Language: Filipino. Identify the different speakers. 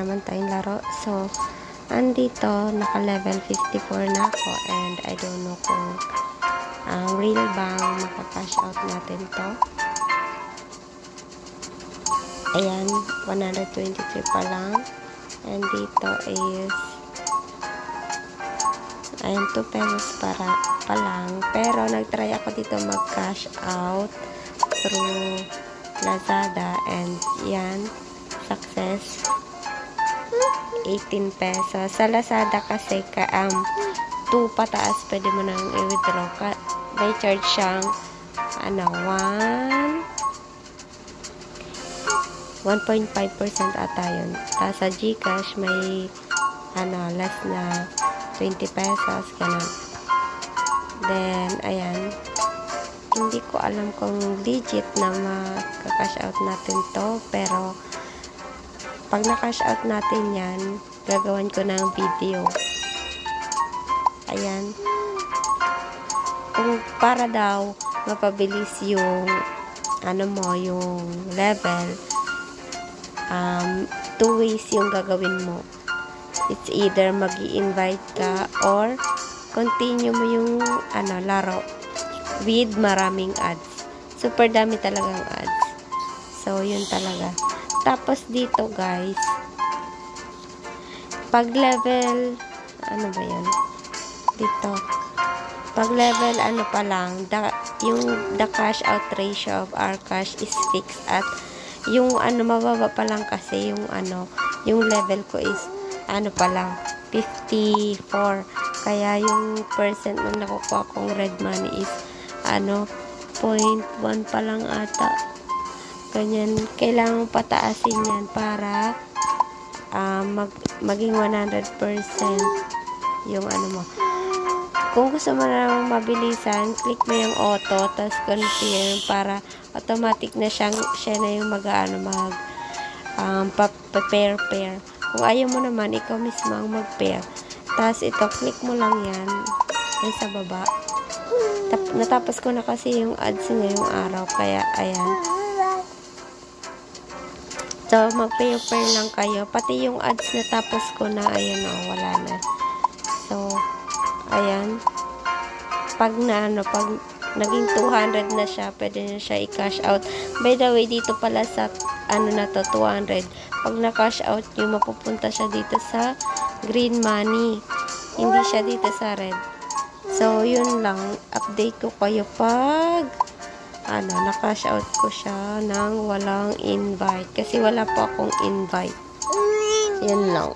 Speaker 1: naman tayong laro. So, andito, naka-level 54 na ako and I don't know kung real bang maka-cash out natin to. Ayan, 123 pa lang. And dito is ayan, 2 pesos pa lang. Pero nag-try ako dito mag-cash out through Lazada and yan, success. 18 pesos. Sa Lazada kasi 2 pataas pwede mo nang i-withdraw. May charge siyang 1.5% ata yun. Tapos sa GCash may less na 20 pesos, ganun. Then, ayan. Hindi ko alam kung legit na maka-cash out natin to, pero pag na-cash out natin yan, gagawin ko ng video. Ayan. Kung para daw mapabilis yung yung level, 2 ways yung gagawin mo. It's either mag-i-invite ka or continue mo yung laro with maraming ads. Super dami talagang ads. So, yun talaga. Tapos dito, guys, pag level, ba yun? Dito. Pag level, pa lang, the cash out ratio of our cash is fixed at yung mababa pa lang kasi yung level ko is pa lang 54. Kaya yung percent na nakukuha kong red money is 0.1 pa lang ata. Ganyan, kailangan pataasin yan para maging 100% yung mo. Kung gusto mo na mabilisan, click mo yung auto, tapos confirm para automatic na siya na yung pair. Kung ayaw mo naman, ikaw mismo ang mag-pair. Tapos ito, click mo lang yan. Yan sa baba. Natapos ko na kasi yung ads ngayong araw. Kaya, ayan. So, mag-pair lang kayo. Pati yung ads natapos ko na, ayan wala na. So, ayan. Pag naging 200 na siya, pwede na siya i-cash out. By the way, dito pala sa, 200. Pag na-cash out nyo, mapupunta siya dito sa green money. Hindi siya dito sa red. So, yun lang. Update ko kayo pag na-cash out ko siya ng walang invite. Kasi wala pa akong invite. Yun lang.